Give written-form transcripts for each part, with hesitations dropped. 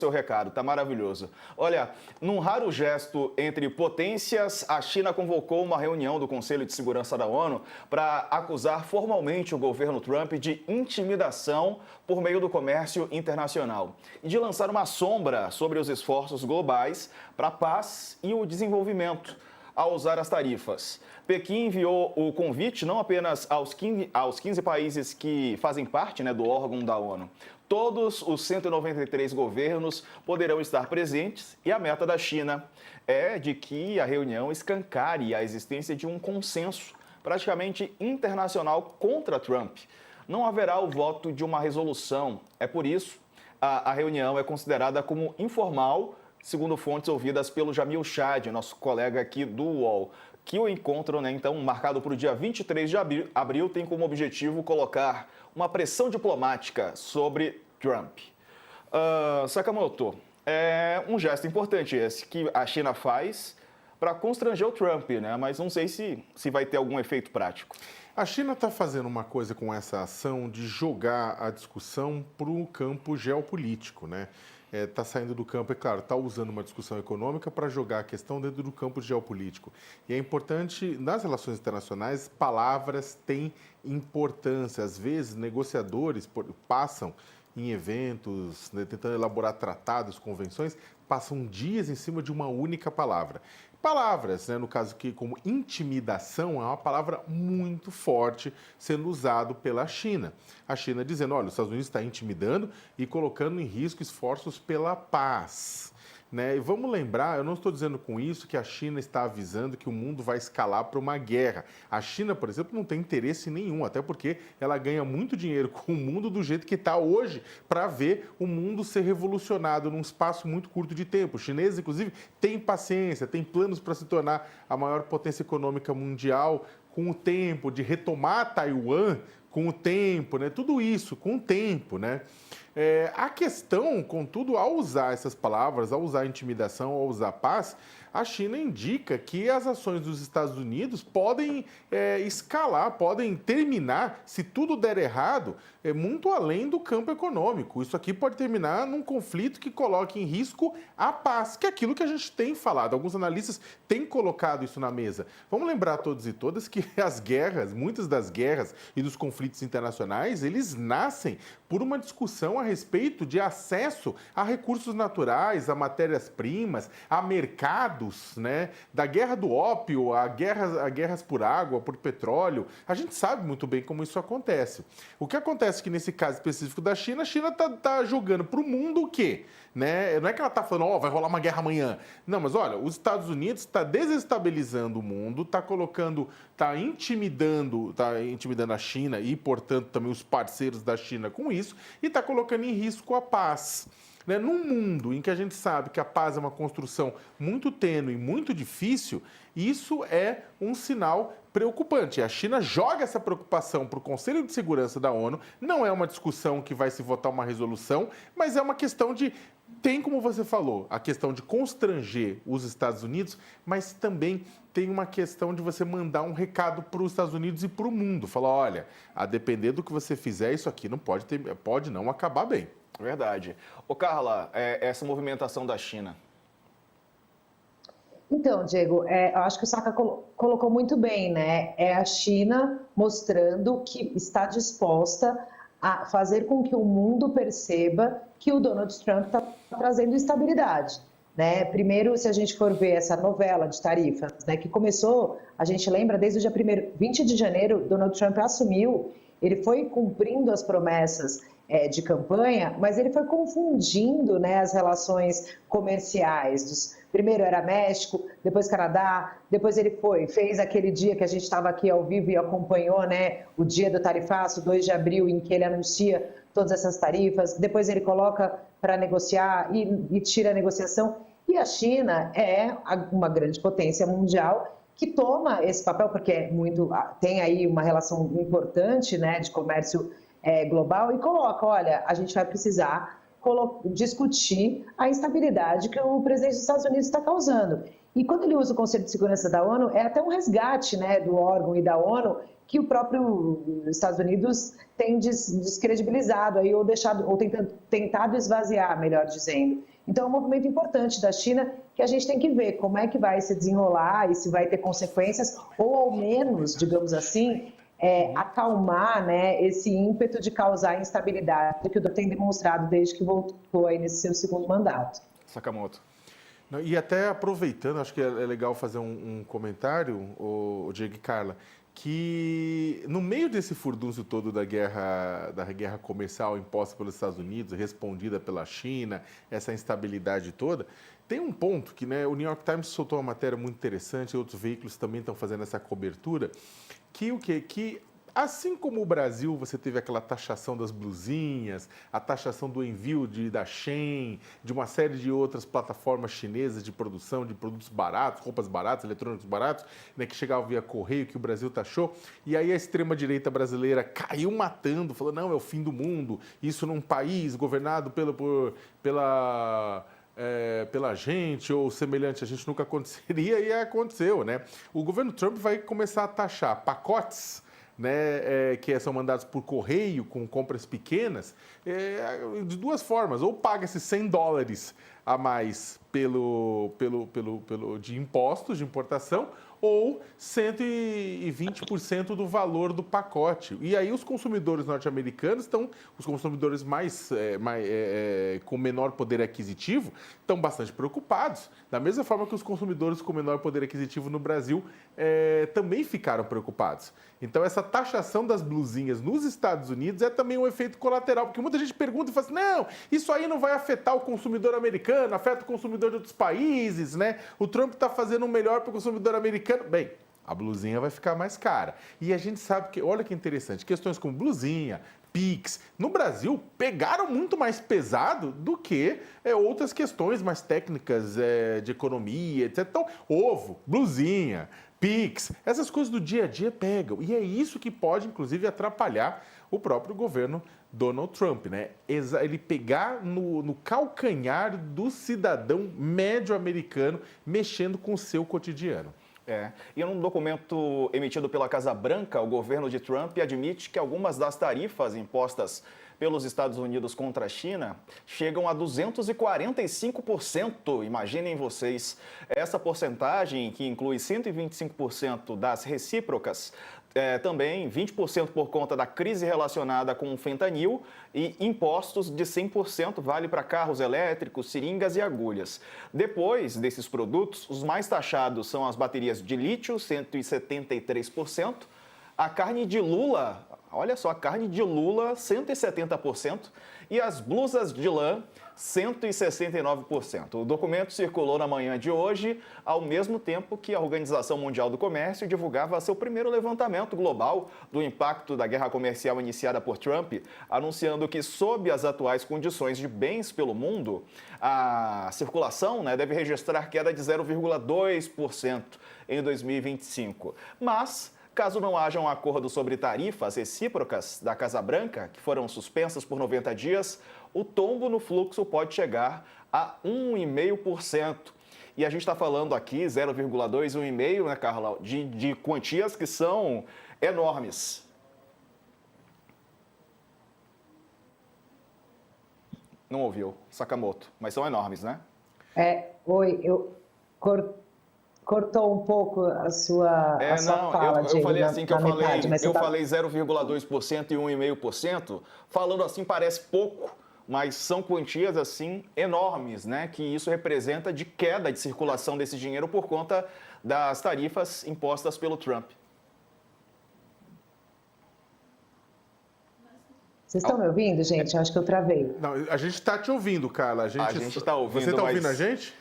seu recado, tá maravilhoso. Olha, num raro gesto entre potências, a China convocou uma reunião do Conselho de Segurança da ONU para acusar formalmente o governo Trump de intimidação por meio do comércio internacional e de lançar uma sombra sobre os esforços globais para a paz e o desenvolvimento ao usar as tarifas. Pequim enviou o convite não apenas aos 15 países que fazem parte, do órgão da ONU. Todos os 193 governos poderão estar presentes e a meta da China é de que a reunião escancare a existência de um consenso praticamente internacional contra Trump. Não haverá o voto de uma resolução. É por isso a reunião é considerada como informal, segundo fontes ouvidas pelo Jamil Chad, nosso colega aqui do UOL, que o encontro, então, marcado para o dia 23 de abril, tem como objetivo colocar uma pressão diplomática sobre Trump. Sakamoto, é um gesto importante esse que a China faz para constranger o Trump, mas não sei se vai ter algum efeito prático. A China está fazendo uma coisa com essa ação de jogar a discussão para o campo geopolítico, Está saindo do campo, é claro, está usando uma discussão econômica para jogar a questão dentro do campo geopolítico. E é importante, nas relações internacionais, palavras têm importância. Às vezes, negociadores passam em eventos, tentando elaborar tratados, convenções, passam dias em cima de uma única palavra. Palavras, no caso que como intimidação, é uma palavra muito forte sendo usado pela China. A China dizendo, olha, os Estados Unidos está intimidando e colocando em risco esforços pela paz. E vamos lembrar, eu não estou dizendo com isso que a China está avisando que o mundo vai escalar para uma guerra. A China, por exemplo, não tem interesse nenhum, até porque ela ganha muito dinheiro com o mundo do jeito que está hoje para ver o mundo ser revolucionado num espaço muito curto de tempo. Os chineses, inclusive, têm paciência, têm planos para se tornar a maior potência econômica mundial com o tempo, de retomar Taiwan com o tempo, tudo isso com o tempo, A questão, contudo, ao usar essas palavras, ao usar intimidação, ao usar paz, a China indica que as ações dos Estados Unidos podem escalar, podem terminar, se tudo der errado, muito além do campo econômico. Isso aqui pode terminar num conflito que coloque em risco a paz, que é aquilo que a gente tem falado. Alguns analistas têm colocado isso na mesa. Vamos lembrar todos e todas que as guerras, muitas das guerras e dos conflitos internacionais, eles nascem por uma discussão a respeito de acesso a recursos naturais, a matérias-primas, a mercados, Da guerra do ópio, a guerras por água, por petróleo. A gente sabe muito bem como isso acontece. O que acontece é que nesse caso específico da China, a China está jogando para o mundo o quê? Não é que ela está falando, vai rolar uma guerra amanhã. Não, mas olha, os Estados Unidos está desestabilizando o mundo, está intimidando a China e, portanto, também os parceiros da China com isso e está colocando em risco a paz. Num mundo em que a gente sabe que a paz é uma construção muito tênue e muito difícil, isso é um sinal preocupante. A China joga essa preocupação para o Conselho de Segurança da ONU, não é uma discussão que vai se votar uma resolução, mas é uma questão tem, como você falou, a questão de constranger os Estados Unidos, mas também tem uma questão de você mandar um recado para os Estados Unidos e para o mundo. Falar, olha, a depender do que você fizer, isso aqui não pode não acabar bem. Verdade. Ô Carla, essa movimentação da China. Então, Diego, eu acho que o Saka colocou muito bem, É a China mostrando que está disposta a fazer com que o mundo perceba que o Donald Trump está trazendo estabilidade. Primeiro, se a gente for ver essa novela de tarifas, que começou, a gente lembra, desde o dia 20 de janeiro, Donald Trump assumiu, ele foi cumprindo as promessas de campanha, mas ele foi confundindo as relações comerciais. Primeiro era México, depois Canadá, depois ele fez aquele dia que a gente estava aqui ao vivo e acompanhou, o dia do tarifaço, 2 de abril, em que ele anuncia todas essas tarifas, depois ele coloca para negociar e tira a negociação. E a China é uma grande potência mundial que toma esse papel, porque tem aí uma relação importante de comércio global e coloca, olha, a gente vai precisar discutir a instabilidade que o presidente dos Estados Unidos está causando. E quando ele usa o Conselho de Segurança da ONU, é até um resgate do órgão e da ONU que o próprio Estados Unidos tem descredibilizado aí, ou tentado esvaziar, melhor dizendo. Então, é um movimento importante da China que a gente tem que ver como é que vai se desenrolar e se vai ter consequências, ou ao menos, digamos assim, acalmar, né, esse ímpeto de causar instabilidade que o Duterte tem demonstrado desde que voltou aí nesse seu segundo mandato. Sakamoto. E até aproveitando, acho que é legal fazer um comentário, o Diego e Carla, que no meio desse furdúncio todo da guerra comercial imposta pelos Estados Unidos, respondida pela China, essa instabilidade toda, tem um ponto que, né, o New York Times soltou uma matéria muito interessante, e outros veículos também estão fazendo essa cobertura, que o quê? Que assim como o Brasil, você teve aquela taxação das blusinhas, a taxação do envio da Shein, de uma série de outras plataformas chinesas de produção de produtos baratos, roupas baratas, eletrônicos baratos, né, que chegavam via correio, que o Brasil taxou. E aí a extrema-direita brasileira caiu matando, falou, não, é o fim do mundo, isso num país governado pela gente ou semelhante, a gente nunca aconteceria e aconteceu, né? O governo Trump vai começar a taxar pacotes, né, que são mandados por correio com compras pequenas, de duas formas. Ou paga-se $100 a mais de impostos de importação, ou 120% do valor do pacote. E aí os consumidores norte-americanos os consumidores com menor poder aquisitivo, estão bastante preocupados. Da mesma forma que os consumidores com menor poder aquisitivo no Brasil também ficaram preocupados. Então essa taxação das blusinhas nos Estados Unidos é também um efeito colateral, porque muita gente pergunta e fala assim, não, isso aí não vai afetar o consumidor americano, afeta o consumidor de outros países, né? O Trump está fazendo o melhor para o consumidor americano. Bem, a blusinha vai ficar mais cara. E a gente sabe que, olha que interessante, questões como blusinha, Pix, no Brasil pegaram muito mais pesado do que outras questões mais técnicas de economia, etc. Então, ovo, blusinha, Pix, essas coisas do dia a dia pegam. E é isso que pode, inclusive, atrapalhar o próprio governo Donald Trump, né? Ele pegar no calcanhar do cidadão médio americano mexendo com o seu cotidiano. E num documento emitido pela Casa Branca, o governo de Trump admite que algumas das tarifas impostas pelos Estados Unidos contra a China chegam a 245%. Imaginem vocês, essa porcentagem, que inclui 125% das recíprocas, também 20% por conta da crise relacionada com o fentanil e impostos de 100% vale para carros elétricos, seringas e agulhas. Depois desses produtos, os mais taxados são as baterias de lítio, 173%, a carne de lula, olha só, a carne de lula, 170%, e as blusas de lã, 169%. O documento circulou na manhã de hoje, ao mesmo tempo que a Organização Mundial do Comércio divulgava seu primeiro levantamento global do impacto da guerra comercial iniciada por Trump, anunciando que, sob as atuais condições de bens pelo mundo, a circulação deve registrar queda de 0,2% em 2025. Mas, caso não haja um acordo sobre tarifas recíprocas da Casa Branca, que foram suspensas por 90 dias, o tombo no fluxo pode chegar a 1,5%. E a gente está falando aqui 0,2, 1,5%, né, Carla, de quantias que são enormes. Não ouviu, Sakamoto, mas são enormes, né? Cortou um pouco a sua fala, eu falei assim que eu falei 0,2% e 1,5%, falando assim parece pouco, mas são quantias assim enormes, né? Que isso representa de queda de circulação desse dinheiro por conta das tarifas impostas pelo Trump. Vocês estão me ouvindo, gente? Acho que eu travei. Não, a gente está te ouvindo, Carla. A gente está ouvindo. Você está ouvindo a gente?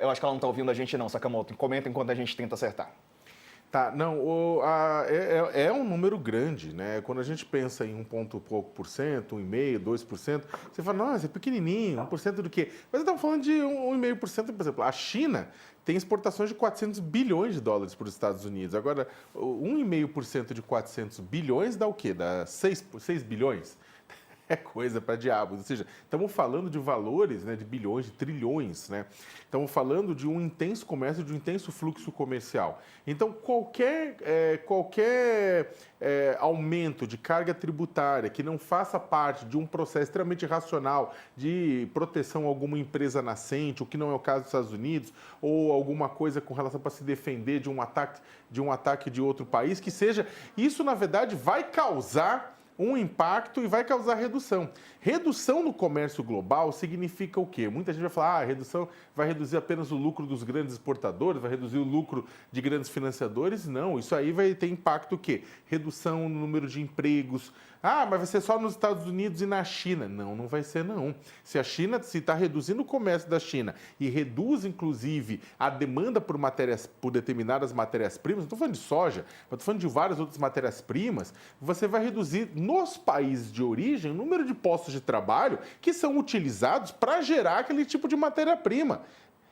Eu acho que ela não está ouvindo a gente não, Sakamoto. Comenta enquanto a gente tenta acertar. Tá, não, é um número grande, né? Quando a gente pensa em 1,pouco%, 1,5%, 2%, você fala, nossa, é pequenininho, 1% do quê? Mas estamos falando de 1,5%, por exemplo. A China tem exportações de 400 bilhões de dólares para os Estados Unidos. Agora, 1,5% de 400 bilhões dá o quê? Dá 6 bilhões? é coisa para diabos. Ou seja, estamos falando de valores, né, de bilhões, de trilhões, né? Estamos falando de um intenso comércio, de um intenso fluxo comercial. Então, qualquer aumento de carga tributária que não faça parte de um processo extremamente racional de proteção a alguma empresa nascente, o que não é o caso dos Estados Unidos, ou alguma coisa com relação para se defender de um ataque de outro país, que seja, isso na verdade vai causar um impacto e vai causar redução. Redução no comércio global significa o quê? Muita gente vai falar, a redução vai reduzir apenas o lucro dos grandes exportadores, vai reduzir o lucro de grandes financiadores. Não, isso aí vai ter impacto o quê? Redução no número de empregos. Ah, mas vai ser só nos Estados Unidos e na China. Não, não vai ser não. Se a China, se está reduzindo o comércio da China e reduz, inclusive, a demanda por determinadas matérias-primas, não estou falando de soja, mas estou falando de várias outras matérias-primas, você vai reduzir nos países de origem o número de postos de trabalho que são utilizados para gerar aquele tipo de matéria-prima.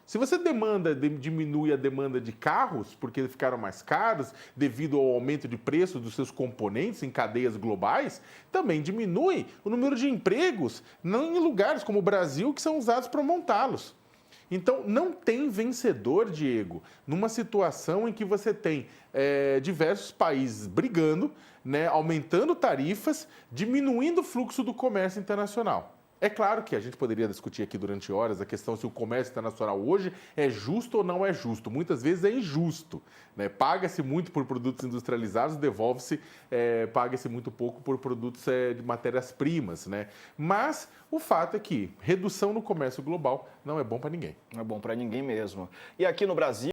Se você diminui a demanda de carros, porque ficaram mais caros devido ao aumento de preço dos seus componentes em cadeias globais, também diminui o número de empregos em lugares como o Brasil que são usados para montá-los. Então, não tem vencedor, Diego, numa situação em que você tem diversos países brigando, né, aumentando tarifas, diminuindo o fluxo do comércio internacional. É claro que a gente poderia discutir aqui durante horas a questão se o comércio internacional hoje é justo ou não é justo. Muitas vezes é injusto, né? Paga-se muito por produtos industrializados, paga-se muito pouco por produtos de matérias-primas, né? Mas o fato é que redução no comércio global não é bom para ninguém. Não é bom para ninguém mesmo. E aqui no Brasil,